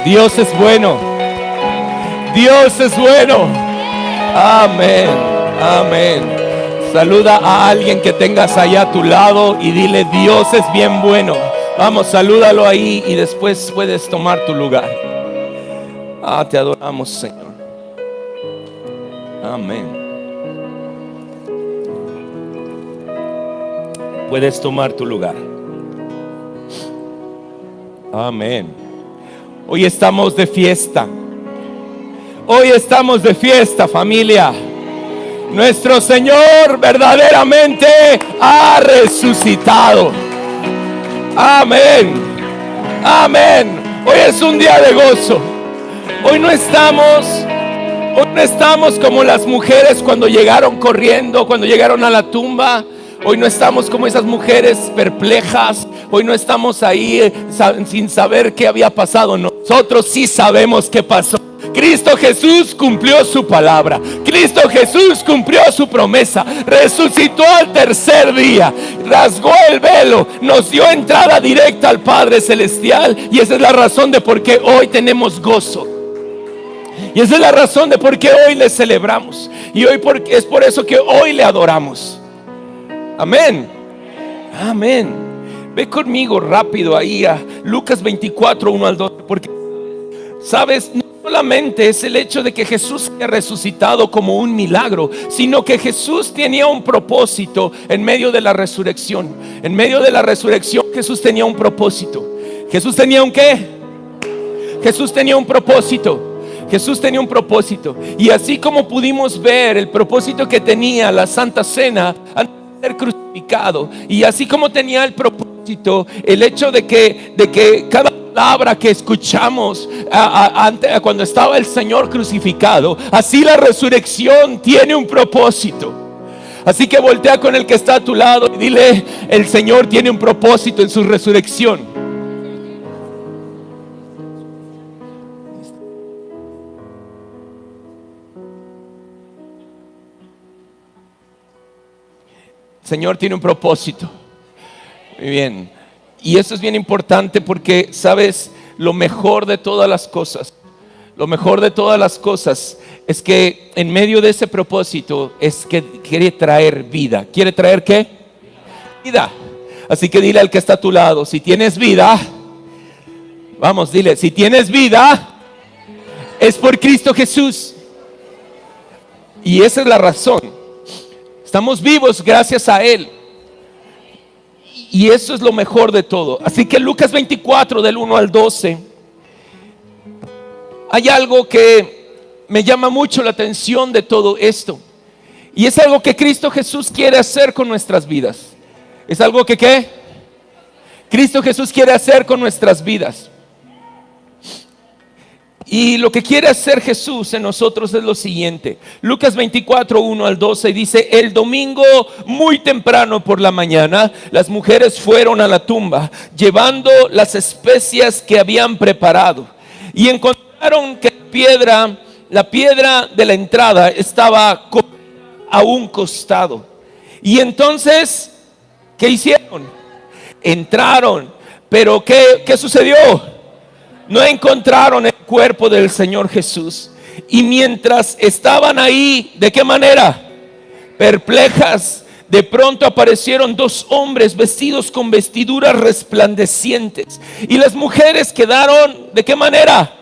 Dios es bueno. Dios es bueno. Amén. Amén. Saluda a alguien que tengas allá a tu lado y dile: Dios es bien bueno. Vamos, salúdalo ahí y después puedes tomar tu lugar. Te adoramos, Señor. Amén. Puedes tomar tu lugar. Amén. Hoy estamos de fiesta. Hoy estamos de fiesta, familia. Nuestro Señor verdaderamente ha resucitado. Amén. Amén. Hoy es un día de gozo. Hoy no estamos como las mujeres cuando llegaron corriendo, cuando llegaron a la tumba. Hoy no estamos como esas mujeres perplejas. Hoy no estamos ahí sin saber qué había pasado. Nosotros sí sabemos qué pasó. Cristo Jesús cumplió su palabra. Cristo Jesús cumplió su promesa. Resucitó al tercer día. Rasgó el velo. Nos dio entrada directa al Padre Celestial. Y esa es la razón de por qué hoy tenemos gozo. Y esa es la razón de por qué hoy le celebramos. Y hoy es por eso que hoy le adoramos. Amén. Amén. Ve conmigo rápido ahí a Lucas 24, 1 al 2. Porque, ¿sabes? No solamente es el hecho de que Jesús haya resucitado como un milagro, sino que Jesús tenía un propósito en medio de la resurrección. En medio de la resurrección Jesús tenía un propósito. ¿Jesús tenía un qué? Jesús tenía un propósito. Jesús tenía un propósito. Y así como pudimos ver el propósito que tenía la Santa Cena antes de ser crucificado, y así como tenía el propósito, el hecho de que cada palabra que escuchamos cuando estaba el Señor crucificado, así la resurrección tiene un propósito. Así que voltea con el que está a tu lado y dile: el Señor tiene un propósito en su resurrección. El Señor tiene un propósito. Muy bien. Y eso es bien importante porque, ¿sabes? Lo mejor de todas las cosas es que en medio de ese propósito es que quiere traer vida. ¿Quiere traer qué? Vida. Así que dile al que está a tu lado: si tienes vida, vamos, dile: si tienes vida, es por Cristo Jesús. Y esa es la razón. Estamos vivos gracias a Él. Y eso es lo mejor de todo. Así que Lucas 24 del 1 al 12, hay algo que me llama mucho la atención de todo esto. Y es algo que Cristo Jesús quiere hacer con nuestras vidas. Es algo que ¿qué? Cristo Jesús quiere hacer con nuestras vidas. Y lo que quiere hacer Jesús en nosotros es lo siguiente. Lucas 24, 1 al 12 dice: el domingo muy temprano por la mañana, las mujeres fueron a la tumba llevando las especias que habían preparado, y encontraron que la piedra de la entrada estaba a un costado. Y entonces, ¿qué hicieron? Entraron. Pero ¿qué sucedió? No encontraron el cuerpo del Señor Jesús. Y mientras estaban ahí, ¿de qué manera? Perplejas, de pronto aparecieron dos hombres vestidos con vestiduras resplandecientes. Y las mujeres quedaron, ¿de qué manera?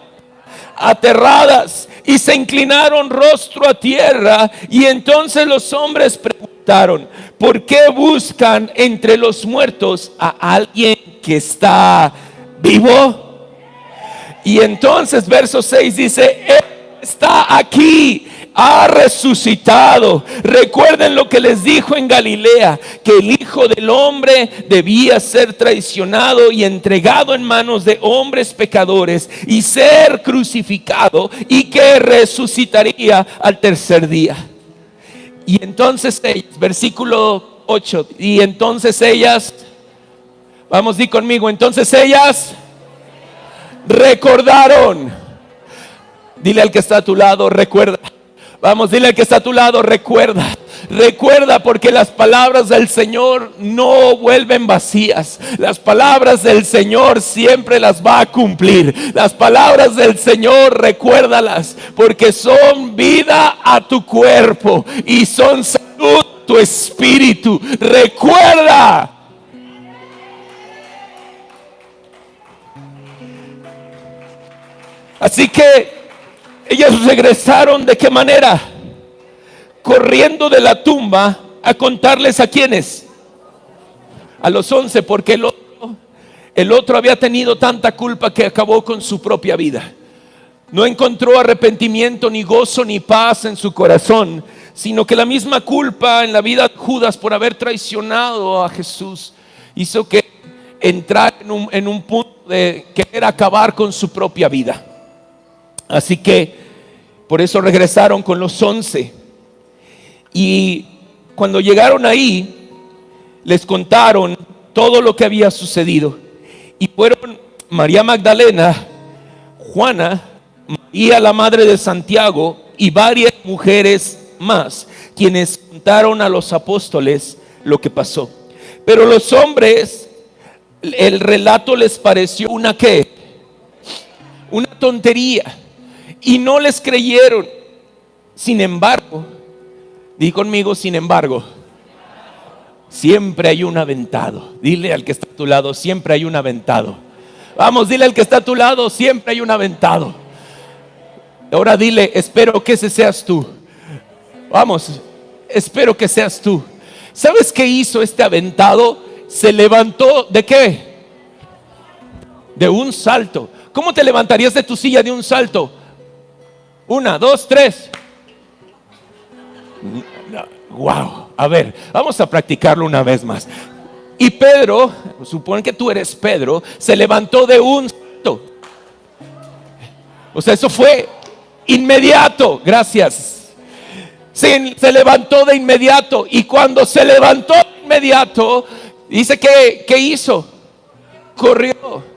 Aterradas, y se inclinaron rostro a tierra. Y entonces los hombres preguntaron: ¿por qué buscan entre los muertos a alguien que está vivo? Y entonces verso 6 dice: Él está aquí, ha resucitado. Recuerden lo que les dijo en Galilea, que el Hijo del Hombre debía ser traicionado y entregado en manos de hombres pecadores y ser crucificado, y que resucitaría al tercer día. Y entonces ellas, versículo 8, y entonces ellas, vamos, di conmigo, entonces ellas recordaron. Dile al que está a tu lado: recuerda. Vamos, dile al que está a tu lado, recuerda. Recuerda, porque las palabras del Señor no vuelven vacías. Las palabras del Señor siempre las va a cumplir. Las palabras del Señor, recuérdalas, porque son vida a tu cuerpo y son salud a tu espíritu. Recuerda. Así que ellas regresaron, ¿de qué manera? Corriendo de la tumba a contarles a quiénes, a los 11, porque el otro había tenido tanta culpa que acabó con su propia vida. No encontró arrepentimiento, ni gozo, ni paz en su corazón, sino que la misma culpa en la vida de Judas por haber traicionado a Jesús hizo que entrara en un punto de querer acabar con su propia vida. Así que por eso regresaron con los 11. Y cuando llegaron ahí, les contaron todo lo que había sucedido. Y fueron María Magdalena, Juana, María la madre de Santiago y varias mujeres más, quienes contaron a los apóstoles lo que pasó. Pero los hombres, el relato les pareció una tontería, y no les creyeron. Sin embargo, di conmigo, sin embargo, siempre hay un aventado. Dile al que está a tu lado, siempre hay un aventado. Vamos, dile al que está a tu lado, siempre hay un aventado. Ahora dile, espero que ese seas tú. Vamos, espero que seas tú. ¿Sabes qué hizo este aventado? Se levantó, ¿de qué? De un salto. ¿Cómo te levantarías de tu silla de un salto? 1, 2, 3. Wow, a ver, vamos a practicarlo una vez más. Y Pedro, supone que tú eres Pedro, se levantó de un salto. O sea, eso fue inmediato. Gracias. Se levantó de inmediato. Y cuando se levantó de inmediato, dice que ¿qué hizo? Corrió.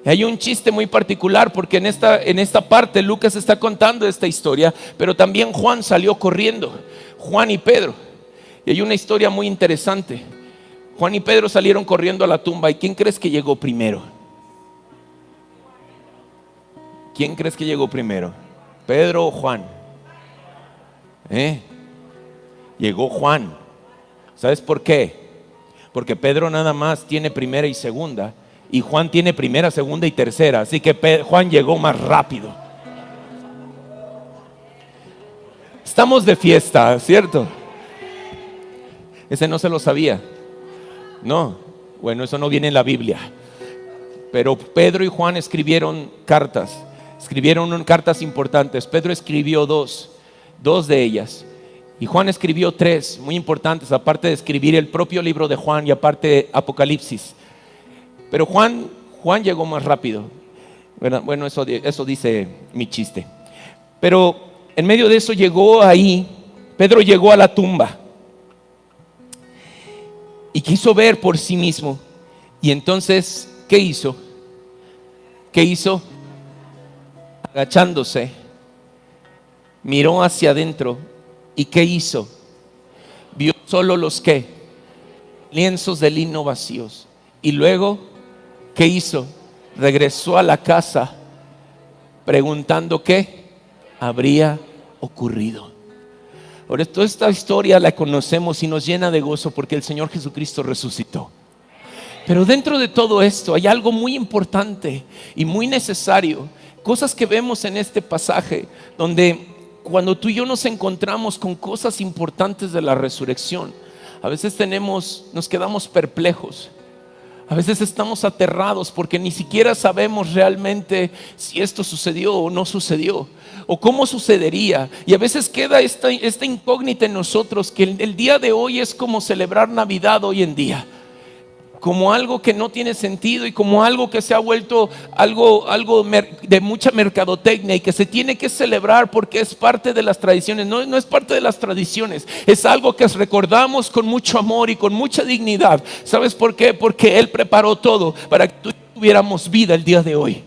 Y hay un chiste muy particular, porque en esta parte Lucas está contando esta historia, pero también Juan salió corriendo, Juan y Pedro. Y hay una historia muy interesante. Juan y Pedro salieron corriendo a la tumba. ¿Y quién crees que llegó primero? ¿Quién crees que llegó primero? ¿Pedro o Juan? Llegó Juan. ¿Sabes por qué? Porque Pedro nada más tiene primera y segunda, y Juan tiene primera, segunda y tercera. Así que Juan llegó más rápido. Estamos de fiesta, ¿cierto? Ese no se lo sabía. No, bueno, eso no viene en la Biblia. Pero Pedro y Juan escribieron cartas importantes. Pedro escribió dos de ellas, y Juan escribió 3 muy importantes, aparte de escribir el propio libro de Juan y aparte de Apocalipsis. Pero Juan llegó más rápido. Bueno, eso dice mi chiste. Pero en medio de eso Pedro llegó a la tumba y quiso ver por sí mismo. Y entonces, ¿qué hizo? Agachándose, miró hacia adentro. ¿Y qué hizo? Vio solo los lienzos de lino vacíos. Y luego, ¿qué hizo? Regresó a la casa preguntando qué habría ocurrido. Ahora, toda esta historia la conocemos y nos llena de gozo porque el Señor Jesucristo resucitó. Pero dentro de todo esto hay algo muy importante y muy necesario, cosas que vemos en este pasaje, donde cuando tú y yo nos encontramos con cosas importantes de la resurrección, a veces nos quedamos perplejos. A veces estamos aterrados porque ni siquiera sabemos realmente si esto sucedió o no sucedió, o cómo sucedería. Y a veces queda esta incógnita en nosotros, que el día de hoy es como celebrar Navidad hoy en día, como algo que no tiene sentido y como algo que se ha vuelto algo de mucha mercadotecnia y que se tiene que celebrar porque es parte de las tradiciones. No es parte de las tradiciones, es algo que recordamos con mucho amor y con mucha dignidad. ¿Sabes por qué? Porque Él preparó todo para que tuviéramos vida el día de hoy.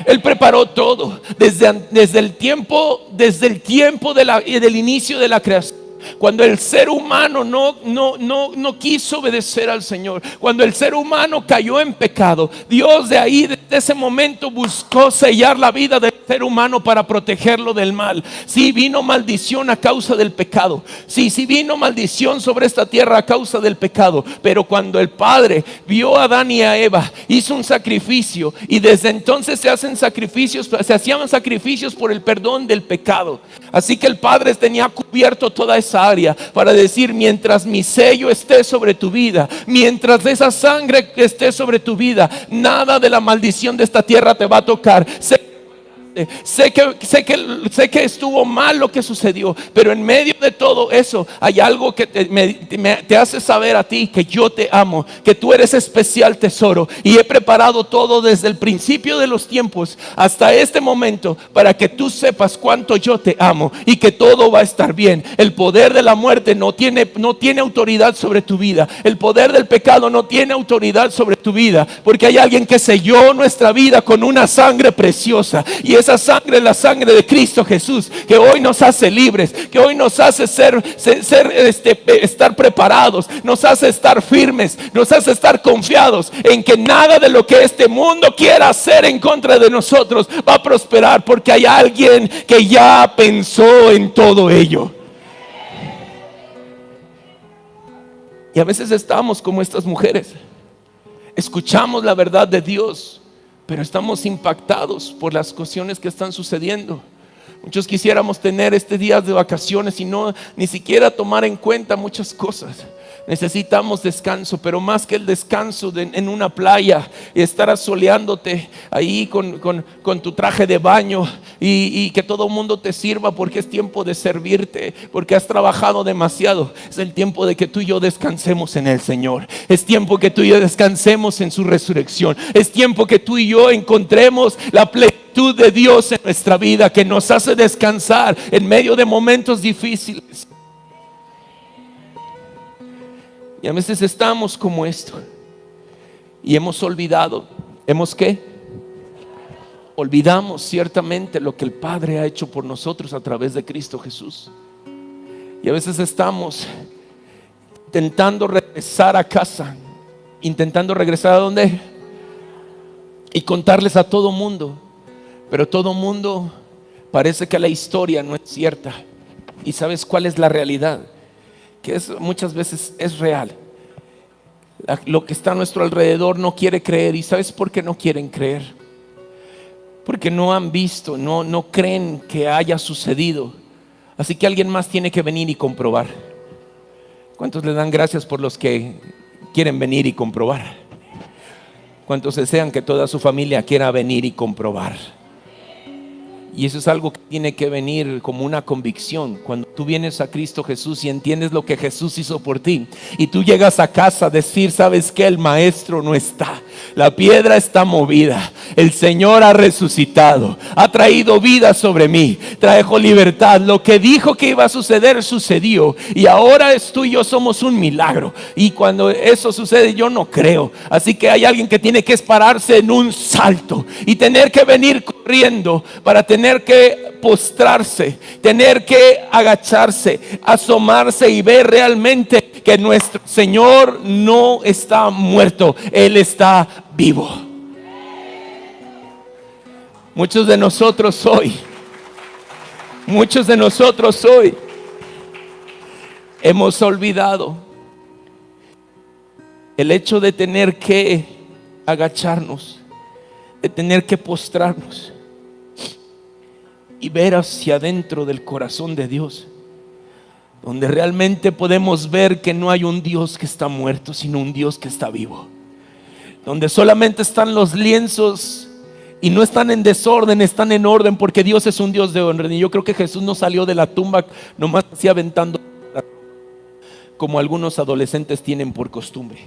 Él preparó todo desde el tiempo del inicio de la creación. Cuando el ser humano no quiso obedecer al Señor, cuando el ser humano cayó en pecado, Dios desde ese momento buscó sellar la vida del ser humano para protegerlo del mal. Sí, vino maldición a causa del pecado. Sí, vino maldición sobre esta tierra a causa del pecado. Pero cuando el Padre vio a Adán y a Eva, hizo un sacrificio, y desde entonces se hacían sacrificios por el perdón del pecado. Así que el Padre tenía cubierto toda esa área para decir: mientras mi sello esté sobre tu vida, mientras esa sangre esté sobre tu vida, nada de la maldición de esta tierra te va a tocar. Sé que estuvo mal lo que sucedió, pero en medio de todo eso hay algo que te hace saber a ti que yo te amo, que tú eres especial tesoro, y he preparado todo desde el principio de los tiempos hasta este momento para que tú sepas cuánto yo te amo y que todo va a estar bien. El poder de la muerte no tiene autoridad sobre tu vida. El poder del pecado no tiene autoridad sobre tu vida, porque hay alguien que selló nuestra vida con una sangre preciosa, y esa sangre es la sangre de Cristo Jesús, que hoy nos hace libres, que hoy nos hace estar preparados, nos hace estar firmes, nos hace estar confiados en que nada de lo que este mundo quiera hacer en contra de nosotros va a prosperar, porque hay alguien que ya pensó en todo ello. Y a veces estamos como estas mujeres, escuchamos la verdad de Dios, pero estamos impactados por las cuestiones que están sucediendo. Muchos quisiéramos tener días de vacaciones y ni siquiera tomar en cuenta muchas cosas. Necesitamos descanso, pero más que el descanso en una playa y estar asoleándote ahí con tu traje de baño y que todo el mundo te sirva porque es tiempo de servirte, porque has trabajado demasiado. Es el tiempo de que tú y yo descansemos en el Señor. Es tiempo que tú y yo descansemos en su resurrección. Es tiempo que tú y yo encontremos la plenitud de Dios en nuestra vida, que nos hace descansar en medio de momentos difíciles. Y a veces estamos como esto y hemos olvidado. ¿Hemos qué? Olvidamos ciertamente lo que el Padre ha hecho por nosotros a través de Cristo Jesús. Y a veces estamos intentando regresar a casa, intentando regresar a donde y contarles a todo mundo, pero todo mundo parece que la historia no es cierta. ¿Y sabes cuál es la realidad? Que muchas veces es real. Lo que está a nuestro alrededor no quiere creer. ¿Y sabes por qué no quieren creer? Porque no han visto, no creen que haya sucedido. Así que alguien más tiene que venir y comprobar. ¿Cuántos le dan gracias por los que quieren venir y comprobar? ¿Cuántos desean que toda su familia quiera venir y comprobar? Y eso es algo que tiene que venir como una convicción. Cuando tú vienes a Cristo Jesús y entiendes lo que Jesús hizo por ti, y tú llegas a casa a decir: ¿sabes qué? El maestro no está, la piedra está movida, el Señor ha resucitado, ha traído vida sobre mí, trajo libertad. Lo que dijo que iba a suceder sucedió, y ahora tú y yo somos un milagro. Y cuando eso sucede, yo no creo. Así que hay alguien que tiene que pararse en un salto y tener que venir corriendo para tener que postrarse, tener que agacharse, asomarse y ver realmente que nuestro Señor no está muerto, Él está vivo. Muchos de nosotros hoy hemos olvidado el hecho de tener que agacharnos, de tener que postrarnos y ver hacia adentro del corazón de Dios, donde realmente podemos ver que no hay un Dios que está muerto, sino un Dios que está vivo, donde solamente están los lienzos y no están en desorden, están en orden, porque Dios es un Dios de orden. Y yo creo que Jesús no salió de la tumba nomás así aventando, como algunos adolescentes tienen por costumbre.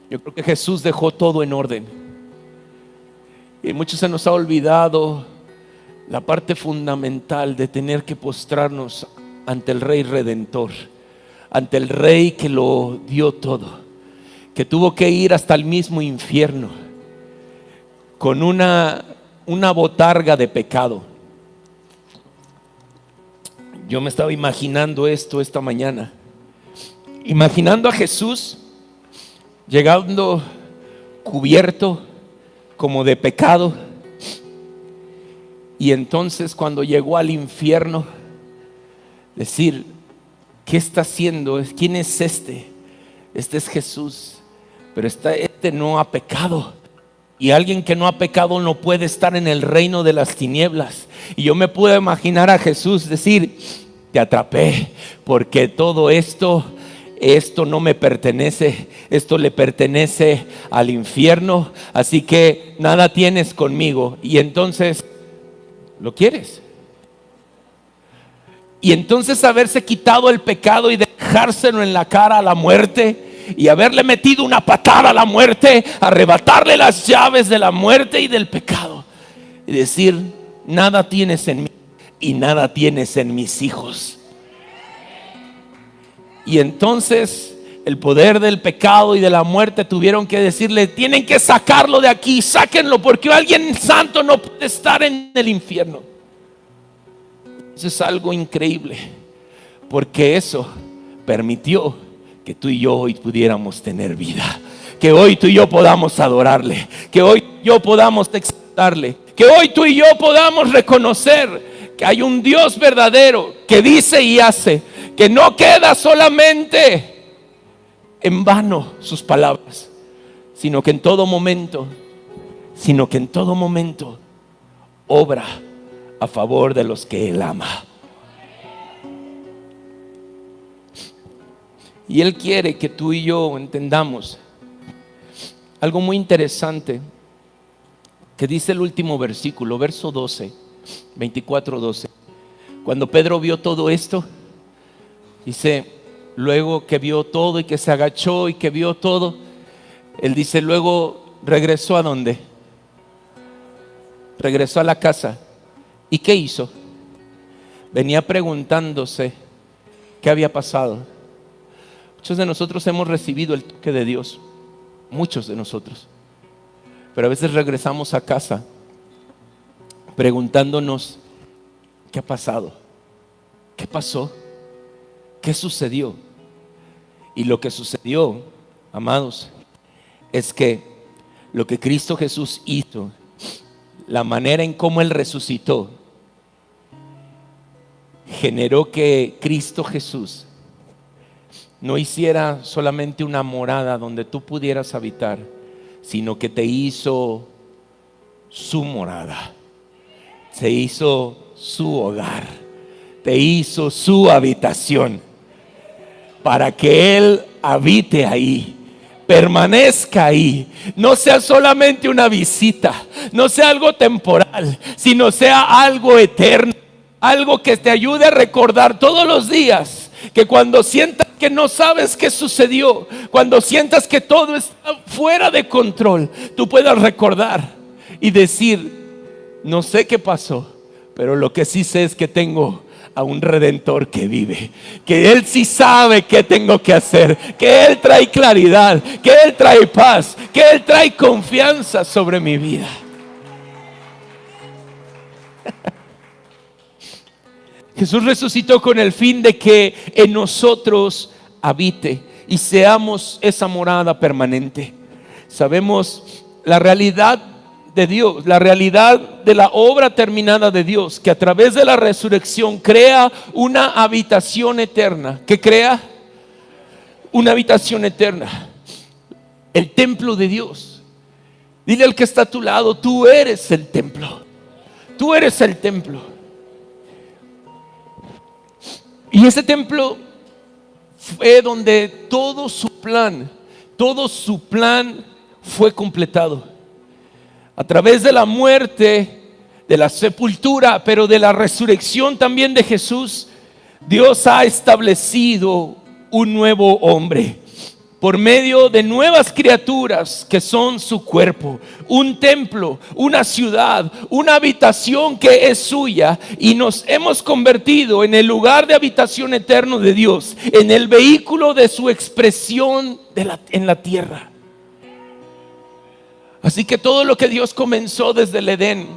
Yo creo que Jesús dejó todo en orden. Y muchos se nos ha olvidado la parte fundamental de tener que postrarnos ante el Rey Redentor, ante el Rey que lo dio todo, que tuvo que ir hasta el mismo infierno con una botarga de pecado. Yo me estaba imaginando esto esta mañana, imaginando a Jesús llegando cubierto como de pecado, y entonces cuando llegó al infierno, decir: ¿qué está haciendo? ¿Quién es este? Este es Jesús, pero este no ha pecado. Y alguien que no ha pecado no puede estar en el reino de las tinieblas. Y yo me puedo imaginar a Jesús decir: te atrapé, porque todo esto no me pertenece, esto le pertenece al infierno, así que nada tienes conmigo. Y entonces, ¿lo quieres? Y entonces haberse quitado el pecado y dejárselo en la cara a la muerte, y haberle metido una patada a la muerte, arrebatarle las llaves de la muerte y del pecado, y decir: nada tienes en mí y nada tienes en mis hijos. Y entonces el poder del pecado y de la muerte tuvieron que decirle: tienen que sacarlo de aquí, sáquenlo, porque alguien santo no puede estar en el infierno. Eso es algo increíble, porque eso permitió que tú y yo hoy pudiéramos tener vida, que hoy tú y yo podamos adorarle, que hoy yo podamos exaltarle, que hoy tú y yo podamos reconocer que hay un Dios verdadero que dice y hace, que no queda solamente en vano sus palabras, sino que en todo momento obra a favor de los que Él ama. Y Él quiere que tú y yo entendamos algo muy interesante que dice el último versículo, verso 12, 24:12. Cuando Pedro vio todo esto, dice, luego que vio todo y que se agachó y que vio todo, él dice, luego regresó ¿a dónde? Regresó a la casa. ¿Y qué hizo? Venía preguntándose qué había pasado. Muchos de nosotros hemos recibido el toque de Dios, muchos de nosotros, pero a veces regresamos a casa preguntándonos: ¿qué ha pasado? ¿Qué pasó? ¿Qué sucedió? Y lo que sucedió, amados, es que lo que Cristo Jesús hizo, la manera en cómo Él resucitó, generó que Cristo Jesús no hiciera solamente una morada donde tú pudieras habitar, sino que te hizo su morada, se hizo su hogar, te hizo su habitación, para que Él habite ahí, permanezca ahí, no sea solamente una visita, no sea algo temporal, sino sea algo eterno, algo que te ayude a recordar todos los días, que cuando sientas que no sabes qué sucedió, cuando sientas que todo está fuera de control, tú puedas recordar y decir: no sé qué pasó, pero lo que sí sé es que tengo a un Redentor que vive, que Él sí sabe qué tengo que hacer, que Él trae claridad, que Él trae paz, que Él trae confianza sobre mi vida. Jesús resucitó con el fin de que en nosotros habite y seamos esa morada permanente. Sabemos la realidad de Dios, la realidad de la obra terminada de Dios, que a través de la resurrección crea una habitación eterna. ¿Qué crea? Una habitación eterna, el templo de Dios. Dile al que está a tu lado: tú eres el templo, tú eres el templo. Y ese templo fue donde todo su plan fue completado. A través de la muerte, de la sepultura, pero de la resurrección también de Jesús, Dios ha establecido un nuevo hombre por medio de nuevas criaturas que son su cuerpo, un templo, una ciudad, una habitación que es suya, y nos hemos convertido en el lugar de habitación eterno de Dios, en el vehículo de su expresión en la tierra. Así que todo lo que Dios comenzó desde el Edén,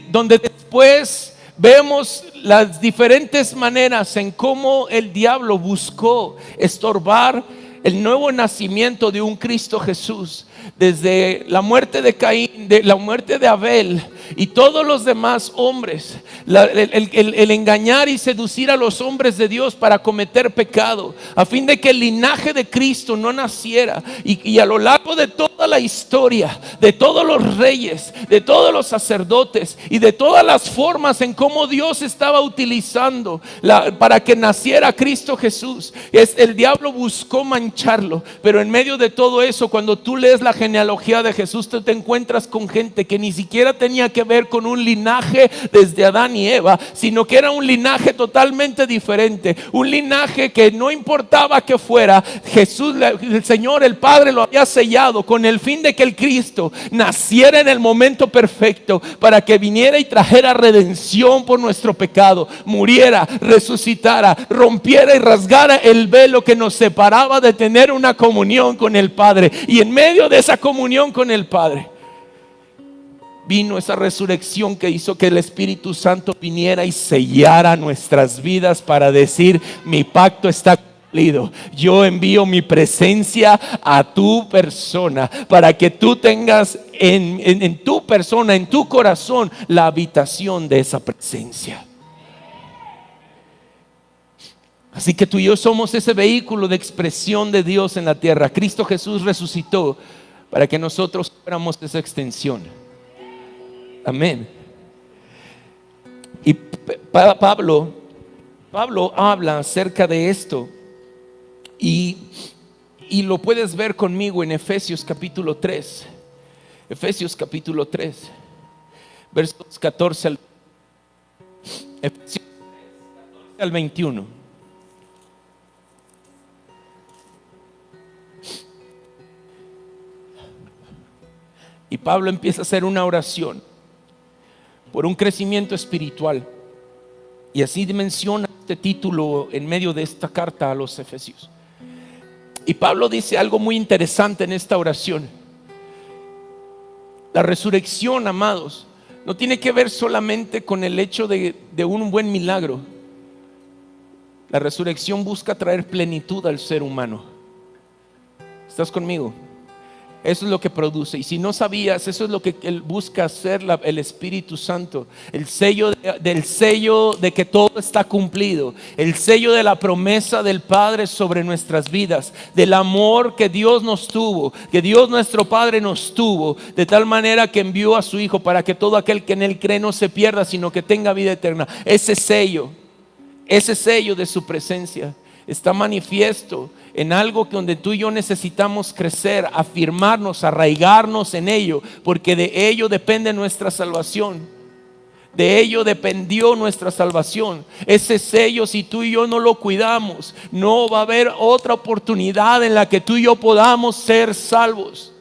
donde después vemos las diferentes maneras en cómo el diablo buscó estorbar el nuevo nacimiento de un Cristo Jesús, desde la muerte de Caín, de la muerte de Abel y todos los demás hombres, el engañar y seducir a los hombres de Dios para cometer pecado, a fin de que el linaje de Cristo no naciera. Y a lo largo de toda la historia, de todos los reyes, de todos los sacerdotes y de todas las formas en cómo Dios estaba utilizando para que naciera Cristo Jesús, el diablo buscó mancharlo. Pero en medio de todo eso, cuando tú lees la genealogía de Jesús, tú te encuentras con gente que ni siquiera tenía que ver con un linaje desde Adán y Eva, sino que era un linaje totalmente diferente, un linaje que no importaba que fuera, Jesús, el Señor, el Padre lo había sellado con el fin de que el Cristo naciera en el momento perfecto para que viniera y trajera redención por nuestro pecado, muriera, resucitara, rompiera y rasgara el velo que nos separaba de tener una comunión con el Padre. Y en medio de esa comunión con el Padre vino esa resurrección que hizo que el Espíritu Santo viniera y sellara nuestras vidas para decir: mi pacto está cumplido. Yo envío mi presencia a tu persona para que tú tengas en tu persona, en tu corazón, la habitación de esa presencia. Así que tú y yo somos ese vehículo de expresión de Dios en la tierra. Cristo Jesús resucitó para que nosotros fuéramos esa extensión. Amén. Y Pablo habla acerca de esto y lo puedes ver conmigo en Efesios capítulo 3. Efesios capítulo 3, versos 14 al, Efesios 14 al 21. Y Pablo empieza a hacer una oración por un crecimiento espiritual. Y así menciona este título en medio de esta carta a los Efesios. Y Pablo dice algo muy interesante en esta oración. La resurrección, amados, no tiene que ver solamente con el hecho de un buen milagro. La resurrección busca traer plenitud al ser humano. ¿Estás conmigo? Eso es lo que produce. Y si no sabías, eso es lo que Él busca hacer, el Espíritu Santo. El sello del sello de que todo está cumplido. El sello de la promesa del Padre sobre nuestras vidas. Del amor que Dios nos tuvo, que Dios nuestro Padre nos tuvo, de tal manera que envió a su Hijo para que todo aquel que en Él cree no se pierda, sino que tenga vida eterna. Ese sello de su presencia está manifiesto en algo que donde tú y yo necesitamos crecer, afirmarnos, arraigarnos en ello, porque de ello depende nuestra salvación. De ello dependió nuestra salvación. Ese sello, si tú y yo no lo cuidamos, no va a haber otra oportunidad en la que tú y yo podamos ser salvos.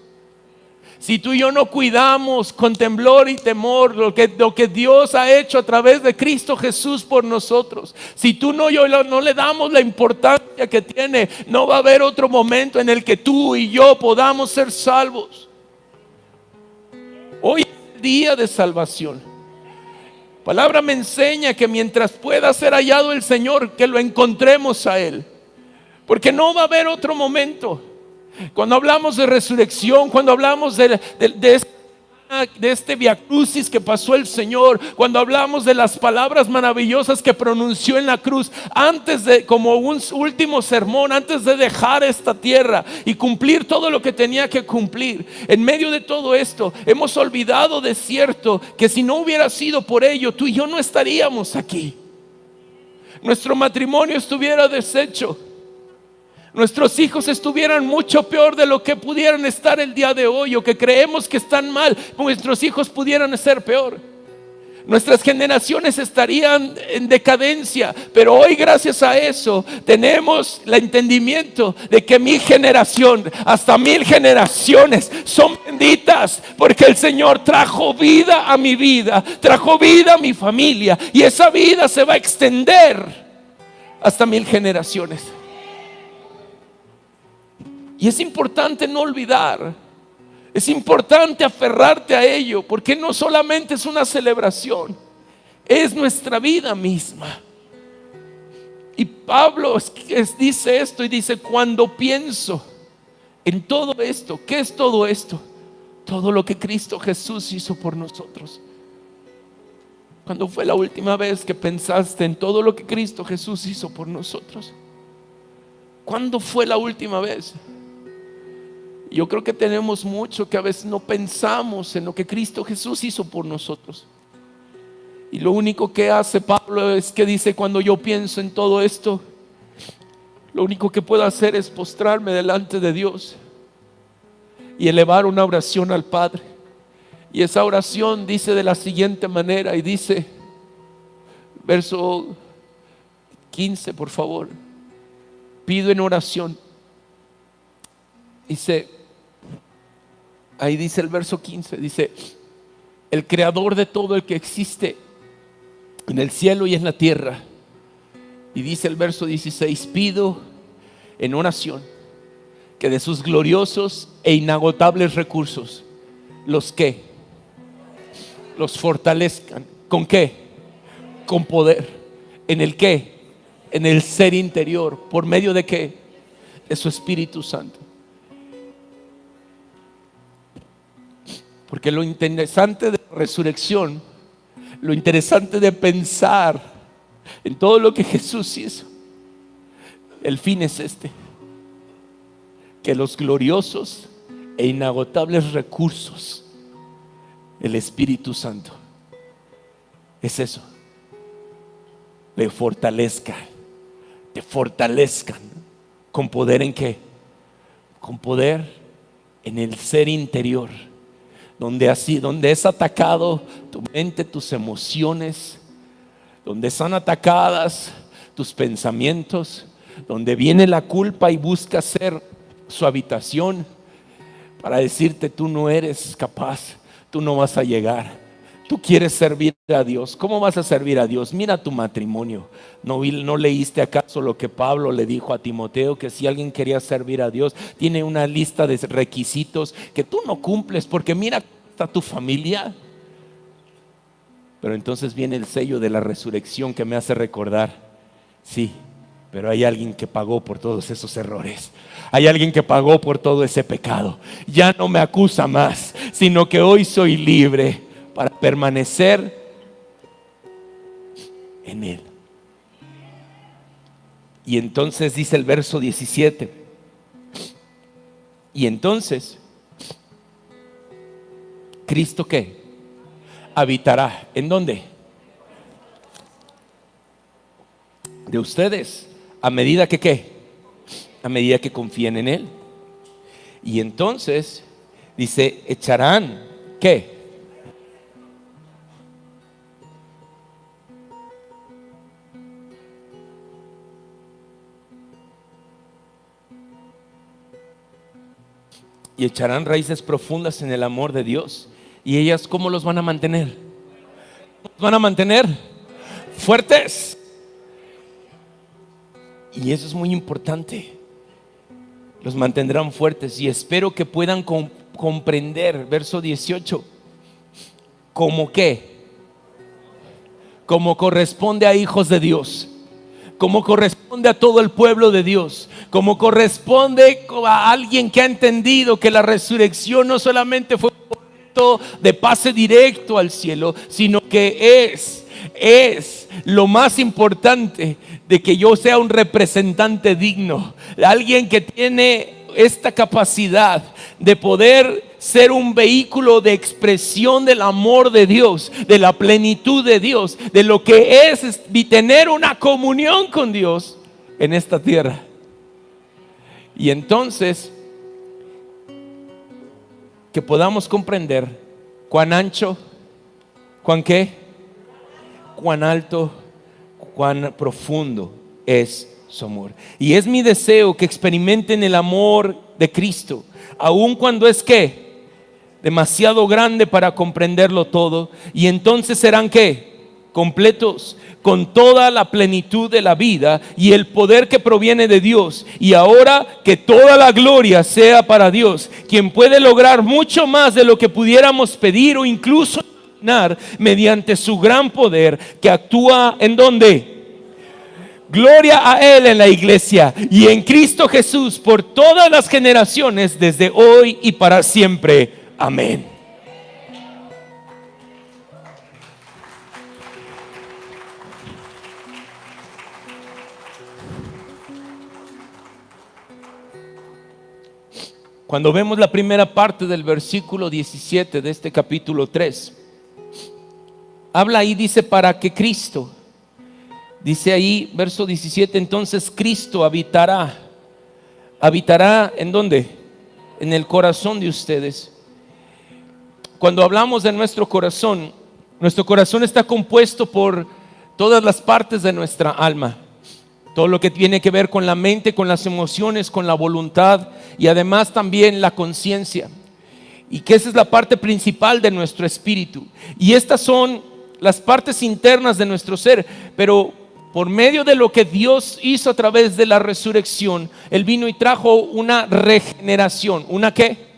Si tú y yo no cuidamos con temblor y temor lo que Dios ha hecho a través de Cristo Jesús por nosotros, si tú no le damos la importancia que tiene, no va a haber otro momento en el que tú y yo podamos ser salvos. Hoy es el día de salvación. La palabra me enseña que mientras pueda ser hallado el Señor, que lo encontremos a Él, porque no va a haber otro momento. Cuando hablamos de resurrección, cuando hablamos de este Via Crucis que pasó el Señor, cuando hablamos de las palabras maravillosas que pronunció en la cruz, antes de, como un último sermón, antes de dejar esta tierra y cumplir todo lo que tenía que cumplir, en medio de todo esto, hemos olvidado de cierto que si no hubiera sido por ello, tú y yo no estaríamos aquí. Nuestro matrimonio estuviera deshecho. Nuestros hijos estuvieran mucho peor de lo que pudieran estar el día de hoy, o que creemos que están mal, nuestros hijos pudieran ser peor. Nuestras generaciones estarían en decadencia, pero hoy gracias a eso tenemos el entendimiento de que mi generación, hasta 1000 generaciones son benditas, porque el Señor trajo vida a mi vida, trajo vida a mi familia, y esa vida se va a extender hasta 1000 generaciones. Y es importante no olvidar Es importante aferrarte a ello, porque no solamente es una celebración, es nuestra vida misma. Y Pablo dice esto y dice: cuando pienso en todo esto. ¿Qué es todo esto? Todo lo que Cristo Jesús hizo por nosotros. ¿Cuándo fue la última vez que pensaste en todo lo que Cristo Jesús hizo por nosotros? ¿Cuándo fue la última vez? Yo creo que tenemos mucho que a veces no pensamos en lo que Cristo Jesús hizo por nosotros. Y lo único que hace Pablo es que dice: cuando yo pienso en todo esto, lo único que puedo hacer es postrarme delante de Dios y elevar una oración al Padre. Y esa oración dice de la siguiente manera, y dice, verso 15, por favor: pido en oración. Dice, ahí dice el verso 15, dice: el creador de todo el que existe en el cielo y en la tierra. Y dice el verso 16: pido en oración que de sus gloriosos e inagotables recursos los fortalezcan. ¿Con qué? Con poder. ¿En el qué? En el ser interior. ¿Por medio de qué? De su Espíritu Santo. Porque lo interesante de la resurrección, lo interesante de pensar en todo lo que Jesús hizo, el fin es este: que los gloriosos e inagotables recursos del Espíritu Santo, es eso, te fortalezcan. ¿Con poder en qué? Con poder en el ser interior, donde es atacado tu mente, tus emociones, donde están atacadas tus pensamientos, donde viene la culpa y busca ser su habitación para decirte: tú no eres capaz, tú no vas a llegar, tú quieres servir a Dios. ¿Cómo vas a servir a Dios? Mira tu matrimonio. ¿No leíste acaso lo que Pablo le dijo a Timoteo? Que si alguien quería servir a Dios, tiene una lista de requisitos que tú no cumples, porque mira, está tu familia. Pero entonces viene el sello de la resurrección que me hace recordar: sí, pero hay alguien que pagó por todos esos errores. Hay alguien que pagó por todo ese pecado. Ya no me acusa más, sino que hoy soy libre para permanecer en Él. Y entonces dice el verso 17: y entonces ¿Cristo qué? Habitará. ¿En dónde? De ustedes. A medida que ¿qué? A medida que confíen en Él. Y entonces dice: echarán ¿qué? Y echarán raíces profundas en el amor de Dios. ¿Y ellas cómo los van a mantener? ¿Los van a mantener? Fuertes. Y eso es muy importante. Los mantendrán fuertes. Y espero que puedan comprender, verso 18, ¿cómo qué? Como corresponde a hijos de Dios, como corresponde a todo el pueblo de Dios, como corresponde a alguien que ha entendido que la resurrección no solamente fue un boleto de pase directo al cielo, sino que es lo más importante, de que yo sea un representante digno, alguien que tiene esta capacidad de poder ser un vehículo de expresión del amor de Dios, de la plenitud de Dios, de lo que es tener una comunión con Dios en esta tierra. Y entonces que podamos comprender cuán ancho, cuán qué, cuán alto, cuán profundo es su amor. Y es mi deseo que experimenten el amor de Cristo, aun cuando es que demasiado grande para comprenderlo todo. Y entonces serán ¿qué? completos, con toda la plenitud de la vida y el poder que proviene de Dios. Y ahora que toda la gloria sea para Dios, quien puede lograr mucho más de lo que pudiéramos pedir o incluso imaginar, mediante su gran poder que actúa ¿en dónde? Gloria a Él en la iglesia y en Cristo Jesús por todas las generaciones, desde hoy y para siempre. Amén. Cuando vemos la primera parte del versículo 17 de este capítulo 3, habla ahí, dice, para que Cristo, dice ahí, verso 17, entonces Cristo habitará ¿en dónde? En el corazón de ustedes. Cuando hablamos de nuestro corazón está compuesto por todas las partes de nuestra alma. Todo lo que tiene que ver con la mente, con las emociones, con la voluntad y además también la conciencia. Y que esa es la parte principal de nuestro espíritu. Y estas son las partes internas de nuestro ser. Pero por medio de lo que Dios hizo a través de la resurrección, Él vino y trajo una regeneración. ¿Una qué?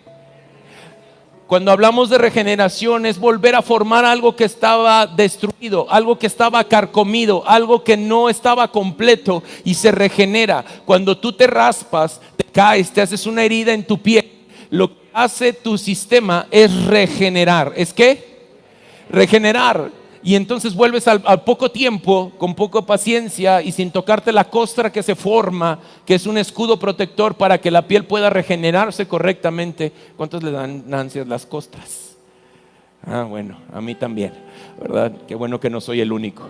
Cuando hablamos de regeneración es volver a formar algo que estaba destruido, algo que estaba carcomido, algo que no estaba completo y se regenera. Cuando tú te raspas, te caes, te haces una herida en tu piel, lo que hace tu sistema es regenerar. ¿Es qué? Regenerar. Y entonces vuelves al poco tiempo, con poca paciencia y sin tocarte la costra que se forma, que es un escudo protector para que la piel pueda regenerarse correctamente. ¿Cuántos le dan ansias las costras? Bueno, a mí también, ¿verdad? Qué bueno que no soy el único.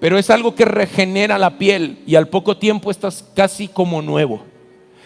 Pero es algo que regenera la piel y al poco tiempo estás casi como nuevo.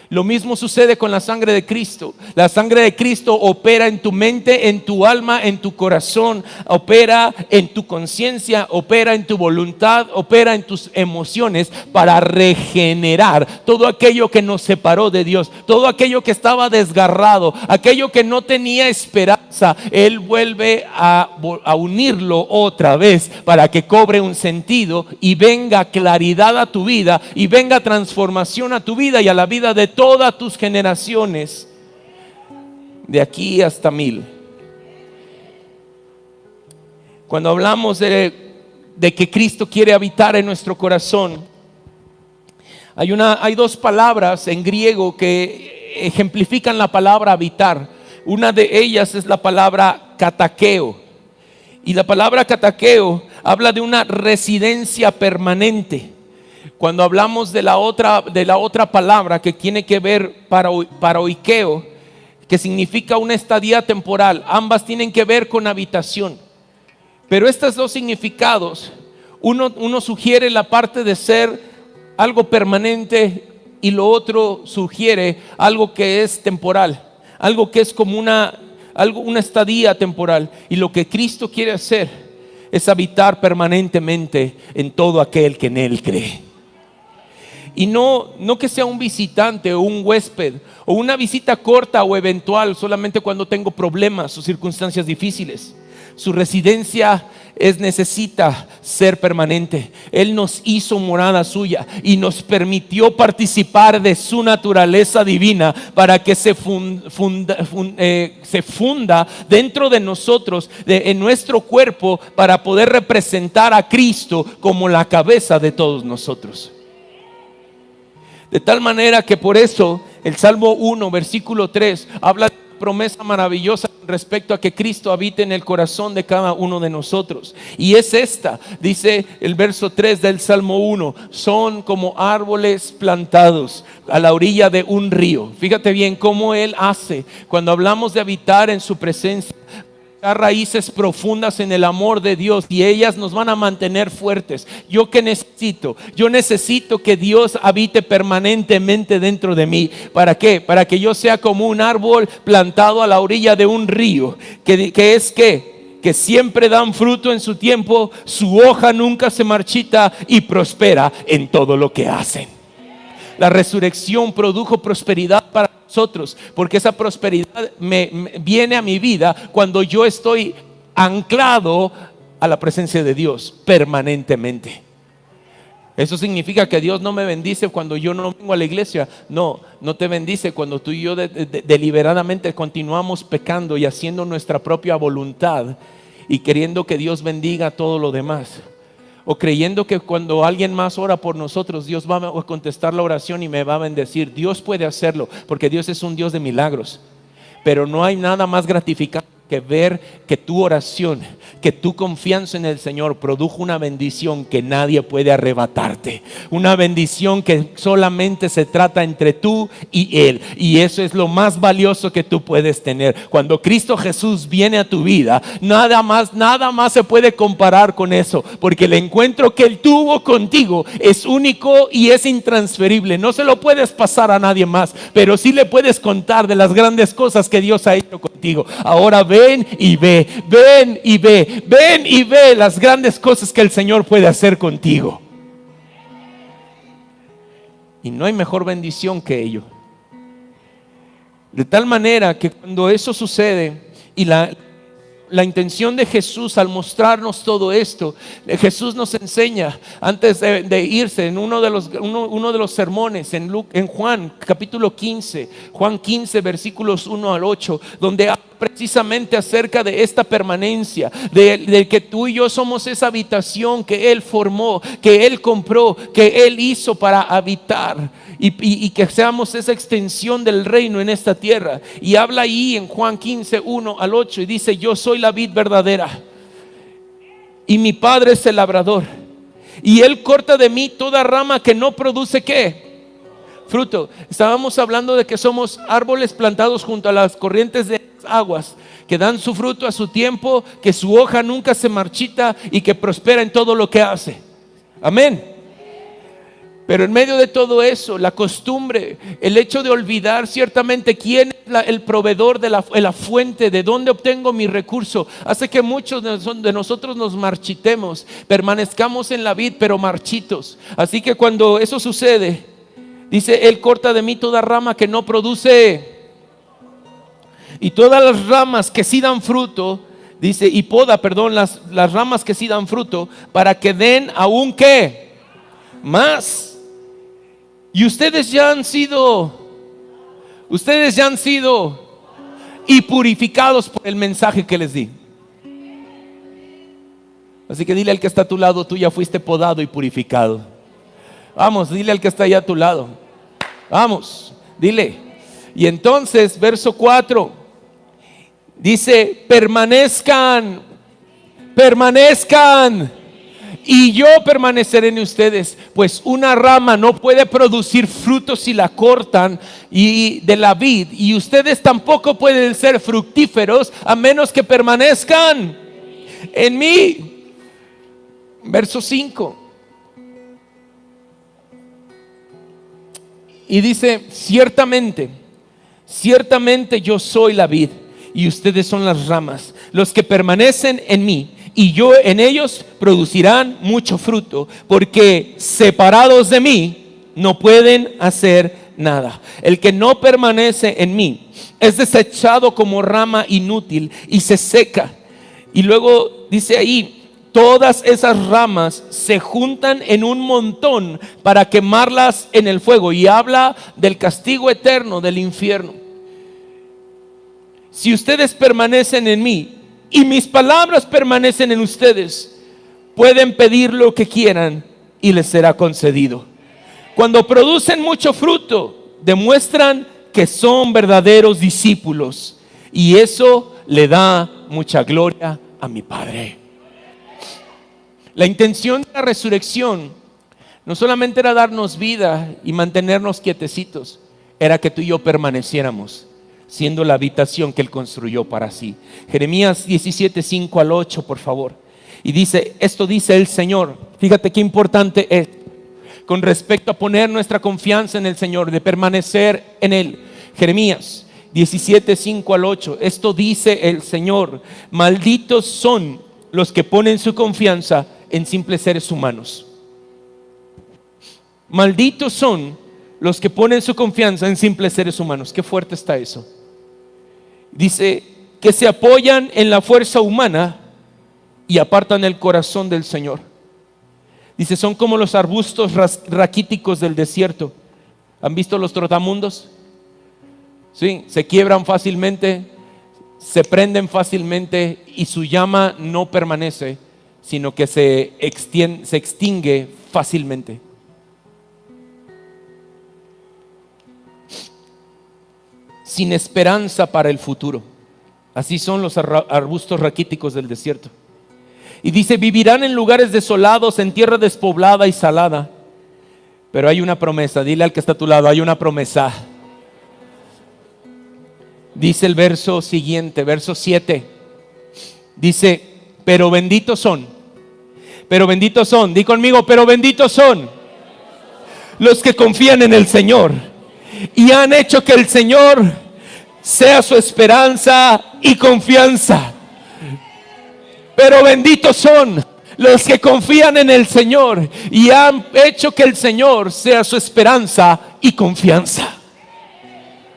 Lo mismo sucede con la sangre de Cristo. La sangre de Cristo opera en tu mente, en tu alma, en tu corazón, opera en tu conciencia, opera en tu voluntad, opera en tus emociones para regenerar todo aquello que nos separó de Dios, todo aquello que estaba desgarrado, aquello que no tenía esperanza. Él vuelve a unirlo otra vez para que cobre un sentido y venga claridad a tu vida y venga transformación a tu vida y a la vida de todas tus generaciones, de aquí hasta 1000. Cuando hablamos de que Cristo quiere habitar en nuestro corazón, hay dos palabras en griego que ejemplifican la palabra habitar. Una de ellas es la palabra katakeo, y la palabra katakeo habla de una residencia permanente. Cuando hablamos de la otra palabra que tiene que ver paroikeo, que significa una estadía temporal, ambas tienen que ver con habitación. Pero estos dos significados, uno sugiere la parte de ser algo permanente y lo otro sugiere algo que es temporal, algo que es como una estadía temporal. Y lo que Cristo quiere hacer es habitar permanentemente en todo aquel que en Él cree. Y no que sea un visitante o un huésped o una visita corta o eventual solamente cuando tengo problemas o circunstancias difíciles. Su residencia necesita ser permanente. Él nos hizo morada suya y nos permitió participar de su naturaleza divina para que se funda dentro de nosotros, en nuestro cuerpo, para poder representar a Cristo como la cabeza de todos nosotros. De tal manera que por eso el Salmo 1, versículo 3 habla de una promesa maravillosa respecto a que Cristo habite en el corazón de cada uno de nosotros. Y es esta, dice el verso 3 del Salmo 1, son como árboles plantados a la orilla de un río. Fíjate bien cómo Él hace cuando hablamos de habitar en su presencia. Raíces profundas en el amor de Dios y ellas nos van a mantener fuertes. ¿Yo qué necesito? Yo necesito que Dios habite permanentemente dentro de mí. ¿Para qué? Para que yo sea como un árbol plantado a la orilla de un río, que siempre dan fruto en su tiempo, su hoja nunca se marchita y prospera en todo lo que hacen. La resurrección produjo prosperidad para nosotros, porque esa prosperidad me viene a mi vida cuando yo estoy anclado a la presencia de Dios permanentemente. Eso significa que Dios no me bendice cuando yo no vengo a la iglesia. No te bendice cuando tú y yo deliberadamente continuamos pecando y haciendo nuestra propia voluntad y queriendo que Dios bendiga todo lo demás. O creyendo que cuando alguien más ora por nosotros, Dios va a contestar la oración y me va a bendecir. Dios puede hacerlo porque Dios es un Dios de milagros. Pero no hay nada más gratificante que ver que tu oración, que tu confianza en el Señor produjo una bendición que nadie puede arrebatarte. Una bendición que solamente se trata entre tú y Él. Y eso es lo más valioso que tú puedes tener. Cuando Cristo Jesús viene a tu vida, nada más se puede comparar con eso. Porque el encuentro que Él tuvo contigo es único y es intransferible. No se lo puedes pasar a nadie más, pero sí le puedes contar de las grandes cosas que Dios ha hecho contigo. Ahora ven y ve las grandes cosas que el Señor puede hacer contigo. Y no hay mejor bendición que ello. De tal manera que cuando eso sucede y la intención de Jesús al mostrarnos todo esto, Jesús nos enseña antes de irse en uno de los sermones en Juan capítulo 15, Juan 15 versículos 1 al 8, donde habla precisamente acerca de esta permanencia, de que tú y yo somos esa habitación que Él formó, que Él compró, que Él hizo para habitar y que seamos esa extensión del reino en esta tierra. Y habla ahí en Juan 15, 1 al 8 y dice: yo soy la vid verdadera y mi Padre es el labrador, y Él corta de mí toda rama que no produce ¿qué? Fruto. Estábamos hablando de que somos árboles plantados junto a las corrientes de aguas, que dan su fruto a su tiempo, que su hoja nunca se marchita y que prospera en todo lo que hace. Amén. Pero en medio de todo eso, la costumbre, el hecho de olvidar ciertamente quién es el proveedor de la fuente, de dónde obtengo mi recurso, hace que muchos de nosotros nos marchitemos, permanezcamos en la vid pero marchitos. Así que cuando eso sucede, dice: Él corta de mí toda rama que no produce, y todas las ramas que sí dan fruto, dice, y poda, las ramas que sí dan fruto, para que den aún ¿qué? Más. Y ustedes ya han sido y purificados por el mensaje que les di. Así que dile al que está a tu lado: tú ya fuiste podado y purificado. Vamos, dile al que está allá a tu lado. Vamos, dile. Y entonces, verso 4 dice: permanezcan y yo permaneceré en ustedes, pues una rama no puede producir frutos si la cortan y de la vid, y ustedes tampoco pueden ser fructíferos a menos que permanezcan en mí. Verso 5. Y dice: ciertamente yo soy la vid y ustedes son las ramas. Los que permanecen en mí y yo en ellos producirán mucho fruto, porque separados de mí no pueden hacer nada. El que no permanece en mí es desechado como rama inútil y se seca. Y luego dice ahí: todas esas ramas se juntan en un montón para quemarlas en el fuego. Y habla del castigo eterno del infierno. Si ustedes permanecen en mí y mis palabras permanecen en ustedes, pueden pedir lo que quieran y les será concedido. Cuando producen mucho fruto, demuestran que son verdaderos discípulos, y eso le da mucha gloria a mi Padre. La intención de la resurrección no solamente era darnos vida y mantenernos quietecitos, era que tú y yo permaneciéramos siendo la habitación que Él construyó para sí. Jeremías 17, 5 al 8, por favor. Y dice: esto dice el Señor. Fíjate qué importante es con respecto a poner nuestra confianza en el Señor, de permanecer en Él. Jeremías 17, 5 al 8. Esto dice el Señor: malditos son los que ponen su confianza en simples seres humanos. Malditos son los que ponen su confianza en simples seres humanos. Qué fuerte está eso. Dice: que se apoyan en la fuerza humana y apartan el corazón del Señor. Dice, son como los arbustos raquíticos del desierto. ¿Han visto los trotamundos? Sí, se quiebran fácilmente, se prenden fácilmente y su llama no permanece, sino que se extingue fácilmente. Sin esperanza para el futuro. Así son los arbustos raquíticos del desierto. Y dice, vivirán en lugares desolados, en tierra despoblada y salada. Pero hay una promesa, dile al que está a tu lado, hay una promesa. Dice el verso siguiente, verso 7. Dice, pero benditos son, di conmigo, pero benditos son los que confían en el Señor y han hecho que el Señor sea su esperanza y confianza. Pero benditos son los que confían en el Señor y han hecho que el Señor sea su esperanza y confianza.